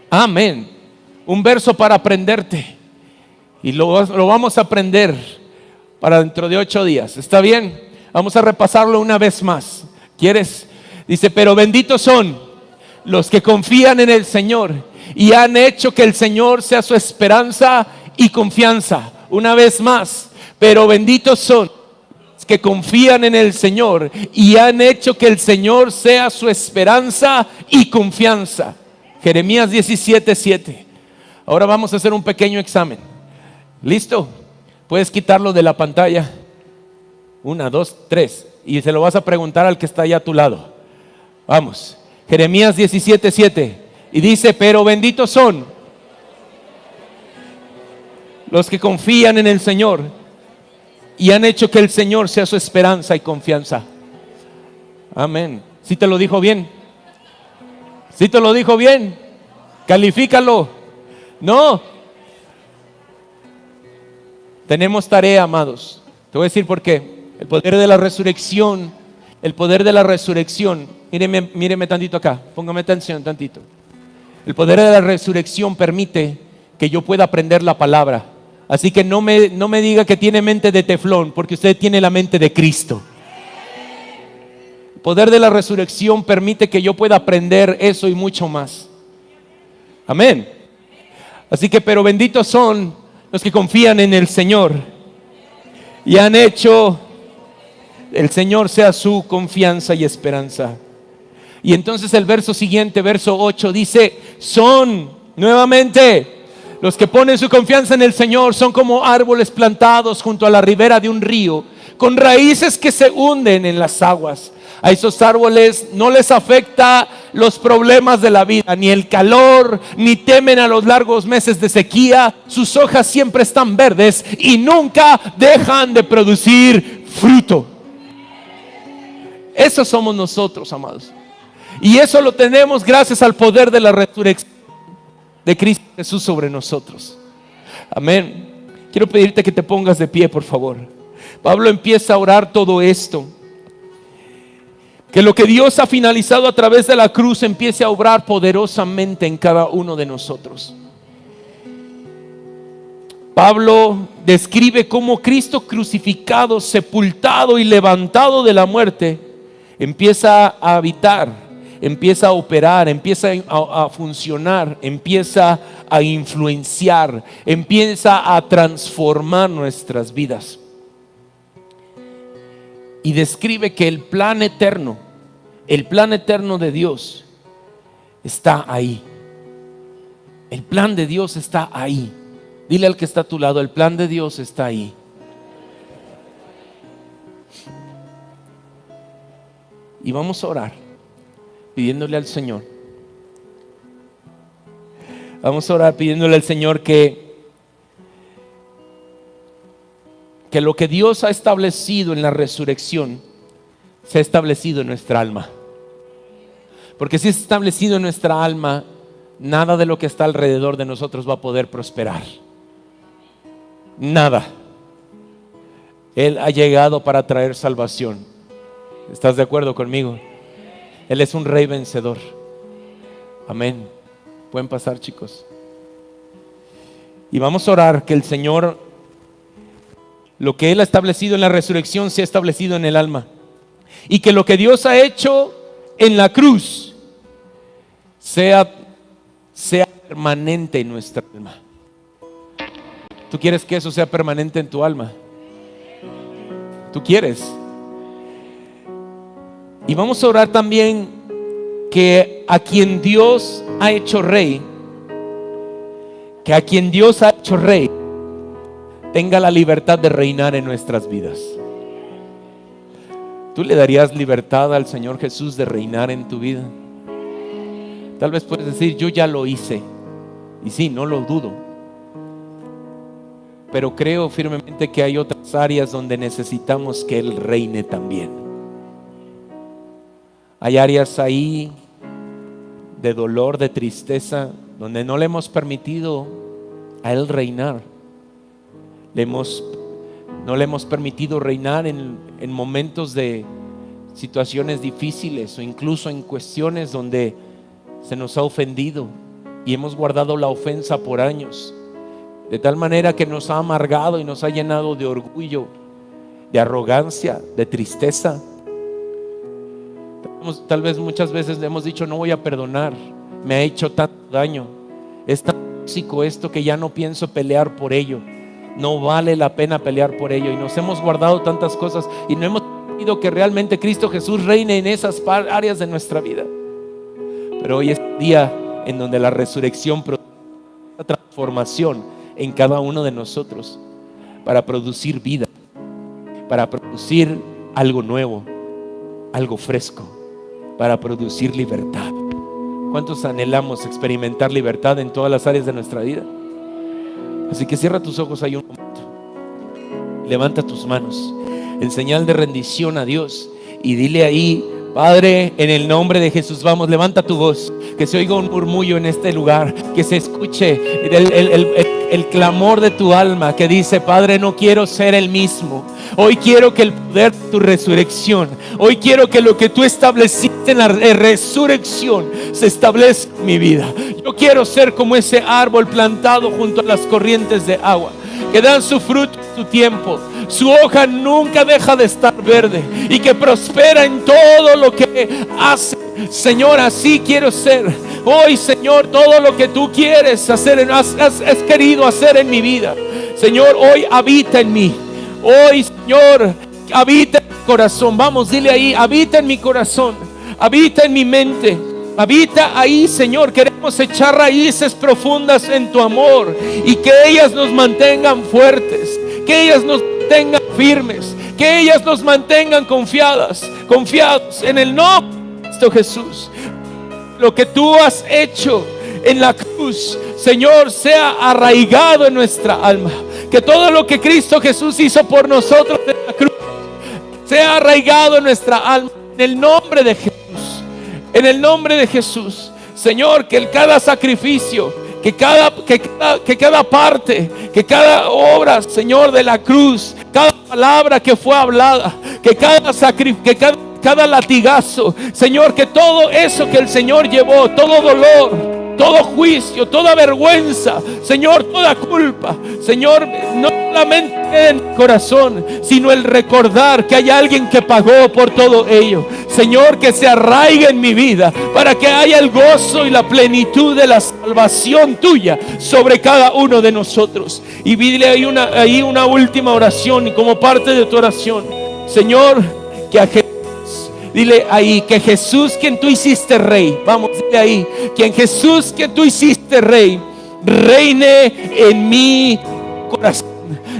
Amén. Un verso para aprenderte. Y lo vamos a aprender para dentro de 8 días. ¿Está bien? Vamos a repasarlo una vez más. ¿Quieres? Dice, pero benditos son los que confían en el Señor y han hecho que el Señor sea su esperanza y confianza. Una vez más, pero benditos son los que confían en el Señor y han hecho que el Señor sea su esperanza y confianza. Jeremías 17:7. Ahora vamos a hacer un pequeño examen. ¿Listo? Puedes quitarlo de la pantalla. 1, 2, 3. Y se lo vas a preguntar al que está allá a tu lado. Vamos. Jeremías 17:7. Y dice, pero benditos son los que confían en el Señor y han hecho que el Señor sea su esperanza y confianza. Amén. ¿Sí te lo dijo bien? ¿Sí te lo dijo bien? Califícalo. No. Tenemos tarea, amados. Te voy a decir por qué. El poder de la resurrección. Míreme tantito acá. Póngame atención tantito. El poder de la resurrección permite que yo pueda aprender la palabra. Así que no me diga que tiene mente de teflón, porque usted tiene la mente de Cristo. El poder de la resurrección permite que yo pueda aprender eso y mucho más. Amén. Así que, pero benditos son los que confían en el Señor y han hecho el Señor sea su confianza y esperanza. Y entonces el verso siguiente, verso 8, dice, son nuevamente los que ponen su confianza en el Señor, son como árboles plantados junto a la ribera de un río, con raíces que se hunden en las aguas. A esos árboles no les afecta los problemas de la vida, ni el calor, ni temen a los largos meses de sequía. Sus hojas siempre están verdes y nunca dejan de producir fruto. Eso somos nosotros, amados. Y eso lo tenemos gracias al poder de la resurrección de Cristo Jesús sobre nosotros. Amén. Quiero pedirte que te pongas de pie, por favor. Pablo empieza a orar todo esto. Que lo que Dios ha finalizado a través de la cruz empiece a obrar poderosamente en cada uno de nosotros. Pablo describe cómo Cristo crucificado, sepultado y levantado de la muerte empieza a habitar, empieza a operar, empieza a funcionar, empieza a influenciar, empieza a transformar nuestras vidas. Y describe que el plan eterno de Dios está ahí. El plan de Dios está ahí. Dile al que está a tu lado, el plan de Dios está ahí. Y vamos a orar pidiéndole al Señor. Vamos a orar pidiéndole al Señor que lo que Dios ha establecido en la resurrección se ha establecido en nuestra alma. Porque si es establecido en nuestra alma, nada de lo que está alrededor de nosotros va a poder prosperar. Nada. Él ha llegado para traer salvación. ¿Estás de acuerdo conmigo? Él es un rey vencedor. Amén. Pueden pasar, chicos. Y vamos a orar que el Señor lo que Él ha establecido en la resurrección sea establecido en el alma. Y que lo que Dios ha hecho en la cruz sea permanente en nuestra alma. ¿Tú quieres que eso sea permanente en tu alma? ¿Tú quieres? Y vamos a orar también que a quien Dios ha hecho rey, tenga la libertad de reinar en nuestras vidas. ¿Tú le darías libertad al Señor Jesús de reinar en tu vida? Tal vez puedes decir, yo ya lo hice. Y sí, no lo dudo. Pero creo firmemente que hay otras áreas donde necesitamos que Él reine también. Hay áreas ahí de dolor, de tristeza, donde no le hemos permitido a Él reinar. No le hemos permitido reinar en momentos de situaciones difíciles o incluso en cuestiones donde se nos ha ofendido y hemos guardado la ofensa por años, de tal manera que nos ha amargado y nos ha llenado de orgullo, de arrogancia, de tristeza. Tal vez muchas veces le hemos dicho, no voy a perdonar, me ha hecho tanto daño, es tan tóxico esto que ya no pienso pelear por ello, no vale la pena pelear por ello. Y nos hemos guardado tantas cosas y no hemos permitido que realmente Cristo Jesús reine en esas áreas de nuestra vida. Pero hoy es el día en donde la resurrección produce una transformación en cada uno de nosotros para producir vida, para producir algo nuevo, algo fresco, para producir libertad. ¿Cuántos anhelamos experimentar libertad en todas las áreas de nuestra vida? Así que cierra tus ojos ahí un momento, levanta tus manos en señal de rendición a Dios y dile ahí: Padre, en el nombre de Jesús, vamos, levanta tu voz, que se oiga un murmullo en este lugar, que se escuche el clamor de tu alma que dice: Padre, no quiero ser el mismo. Hoy quiero que el poder de tu resurrección, hoy quiero que lo que tú estableciste en la resurrección se establezca en mi vida. Yo quiero ser como ese árbol plantado junto a las corrientes de agua, que dan su fruto en su tiempo, su hoja nunca deja de estar verde y que prospera en todo lo que hace. Señor, así quiero ser. Hoy, Señor, todo lo que tú quieres hacer, has querido hacer en mi vida, Señor, hoy habita en mí. Hoy, Señor, habita en mi corazón. Vamos, dile ahí: habita en mi corazón, habita en mi mente, habita ahí, Señor. Queremos echar raíces profundas en tu amor y que ellas nos mantengan fuertes, que ellas nos mantengan firmes, que ellas nos mantengan confiados en el nombre de Cristo Jesús. Lo que tú has hecho en la cruz, Señor, sea arraigado en nuestra alma. Que todo lo que Cristo Jesús hizo por nosotros en la cruz sea arraigado en nuestra alma, en el nombre de Jesús. En el nombre de Jesús, Señor, que cada sacrificio, que cada parte, que cada obra, Señor, de la cruz, cada palabra que fue hablada, que cada latigazo, Señor, que todo eso que el Señor llevó, todo dolor, todo juicio, toda vergüenza, Señor, toda culpa, Señor, no solamente en el corazón, sino el recordar que hay alguien que pagó por todo ello. Señor, que se arraigue en mi vida para que haya el gozo y la plenitud de la salvación tuya sobre cada uno de nosotros. Y dile ahí una última oración, y como parte de tu oración, Señor, que a Jesús, dile ahí, que Jesús, quien tú hiciste rey, vamos, dile ahí, que en Jesús, quien tú hiciste rey, reine en mi corazón,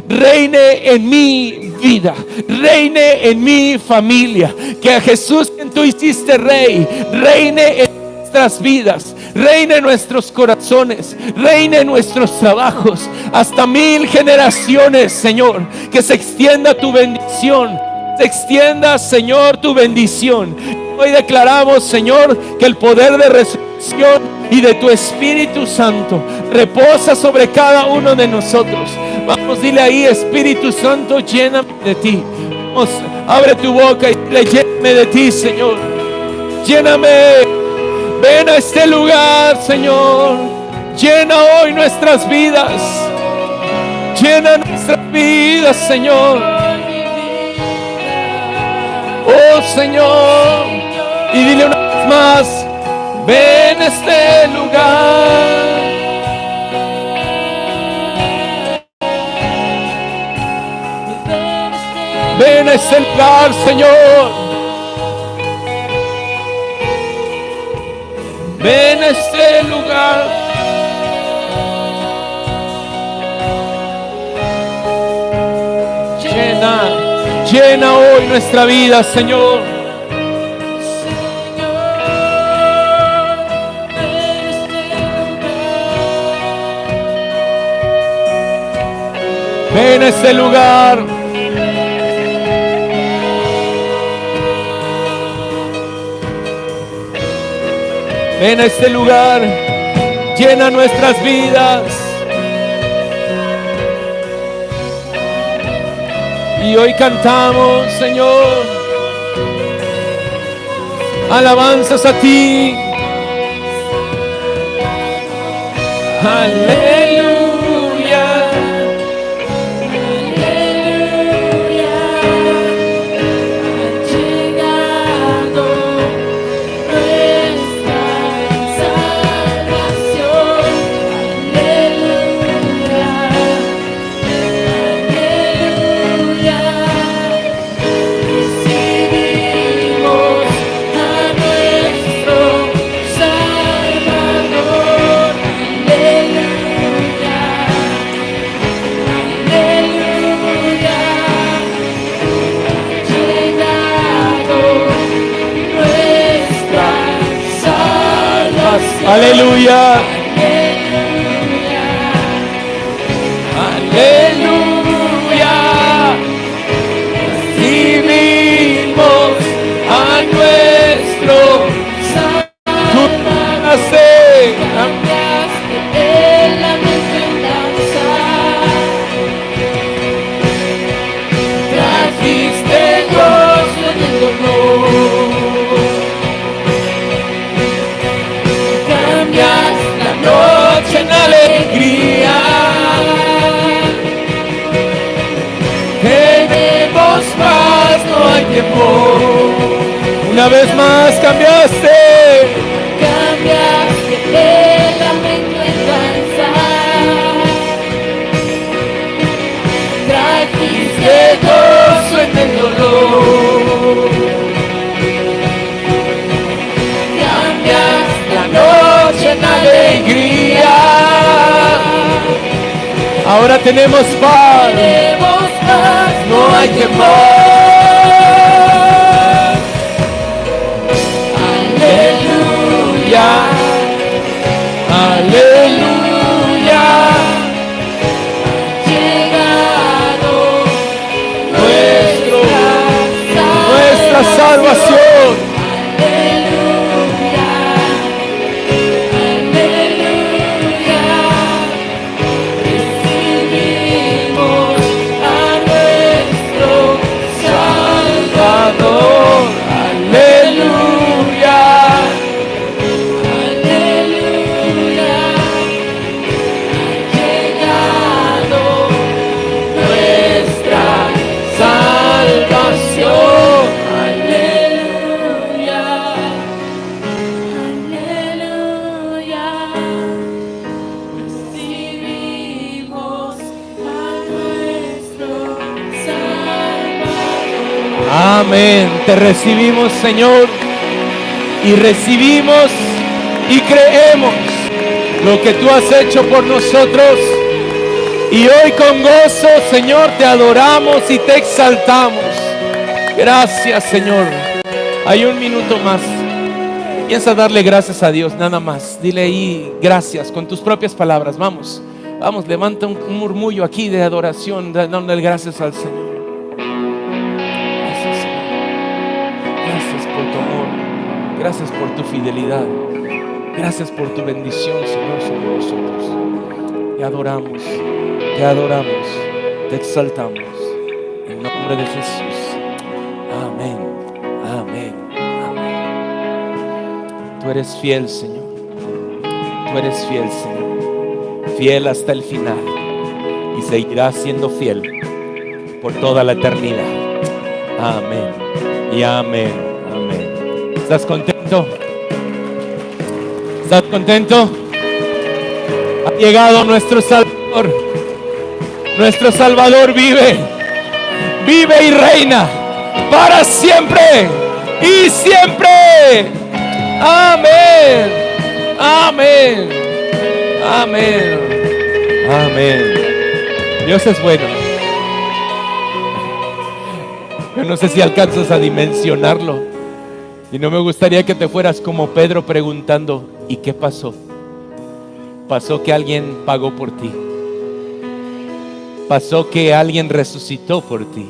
reine en mi vida, reine en mi familia. Que a Jesús, quien tú hiciste rey, reine en nuestras vidas, reine en nuestros corazones, reine en nuestros trabajos, hasta 1000 generaciones, Señor. Que se extienda tu bendición, se extienda, Señor, tu bendición. Hoy declaramos, Señor, que el poder de resurrección y de tu Espíritu Santo reposa sobre cada uno de nosotros. Vamos, dile ahí: Espíritu Santo, lléname de ti. Vamos, abre tu boca y dile: lléname de ti, Señor. Lléname. Ven a este lugar, Señor. Llena hoy nuestras vidas. Llena nuestras vida, Señor. Oh, Señor. Y dile una vez más: ven a este lugar. Ven a este lugar, Señor. Ven a este lugar. Llena hoy nuestra vida, Señor. Ven a este lugar. Ven a este lugar. Llena nuestras vidas. Y hoy cantamos, Señor, alabanzas a ti. Aleluya. Aleluya. Ha llegado nuestra salvación. Aleluya. Aleluya. Recibimos a nuestro Salvador. Aleluya. Aleluya. Llegado nuestra salvación. Aleluya. Aleluya. Aleluya. Recibimos a nuestro Salvador. Cambiaste el lamento en danza. Trajiste gozo en el dolor. Cambiaste la noche en alegría. Tenemos paz, no hay temor. Una vez más cambiaste. Cambiaste el lamento en danza. Trajiste gozo en el dolor. Cambiaste la noche en alegría. Ahora tenemos paz. Tenemos paz, no hay temor. Aleluya. Aleluya. Llegado Nuestra salvación. Aleluya. Aleluya. Recibimos a nuestro Salvador. Aleluya. Aleluya. Llegado nuestra salvación. Aleluya. Aleluya. Recibimos a nuestro Salvador. Amén. Te recibimos, Señor. Y recibimos y creemos lo que tú has hecho por nosotros. Y hoy con gozo, Señor, te adoramos y te exaltamos. Gracias, Señor. Hay un minuto más. Piensa darle gracias a Dios, nada más. Dile ahí gracias con tus propias palabras. Vamos, vamos, levanta un murmullo aquí de adoración, dándole gracias al Señor. Gracias, Señor. Gracias por tu amor. Gracias por tu fidelidad. Gracias por tu bendición, Señor, sobre nosotros. Te adoramos, te exaltamos. En nombre de Jesús. Amén, amén, amén. Tú eres fiel, Señor. Tú eres fiel, Señor. Fiel hasta el final. Y seguirás siendo fiel por toda la eternidad. Amén y amén. Amén. ¿Estás contento? ¿Estás contento? Ha llegado nuestro Salvador. Nuestro Salvador vive y reina para siempre y siempre. Amén. Amén. Amén. Amén. Dios es bueno. Yo no sé si alcanzas a dimensionarlo. Y no me gustaría que te fueras como Pedro preguntando: ¿y qué pasó? Pasó que alguien pagó por ti. Pasó que alguien resucitó por ti.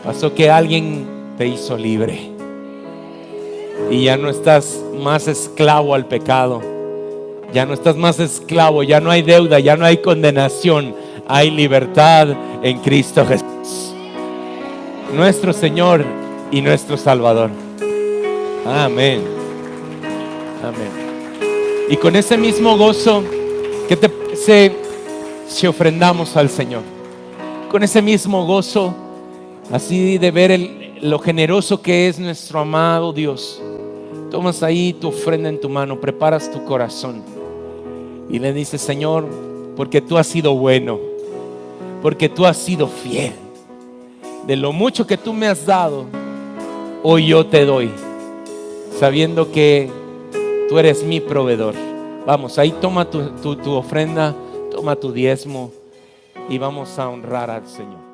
Pasó que alguien te hizo libre. Y ya no estás más esclavo al pecado. Ya no estás más esclavo. Ya no hay deuda, ya no hay condenación. Hay libertad en Cristo Jesús, nuestro Señor y nuestro Salvador. Amén. Amén. Y con ese mismo gozo, ¿qué te parece si ofrendamos al Señor? Con ese mismo gozo, así de ver lo generoso que es nuestro amado Dios. Tomas ahí tu ofrenda en tu mano, preparas tu corazón y le dices: Señor, porque tú has sido bueno, porque tú has sido fiel. De lo mucho que tú me has dado, hoy yo te doy, sabiendo que tú eres mi proveedor. Vamos, ahí toma tu ofrenda, toma tu diezmo y vamos a honrar al Señor.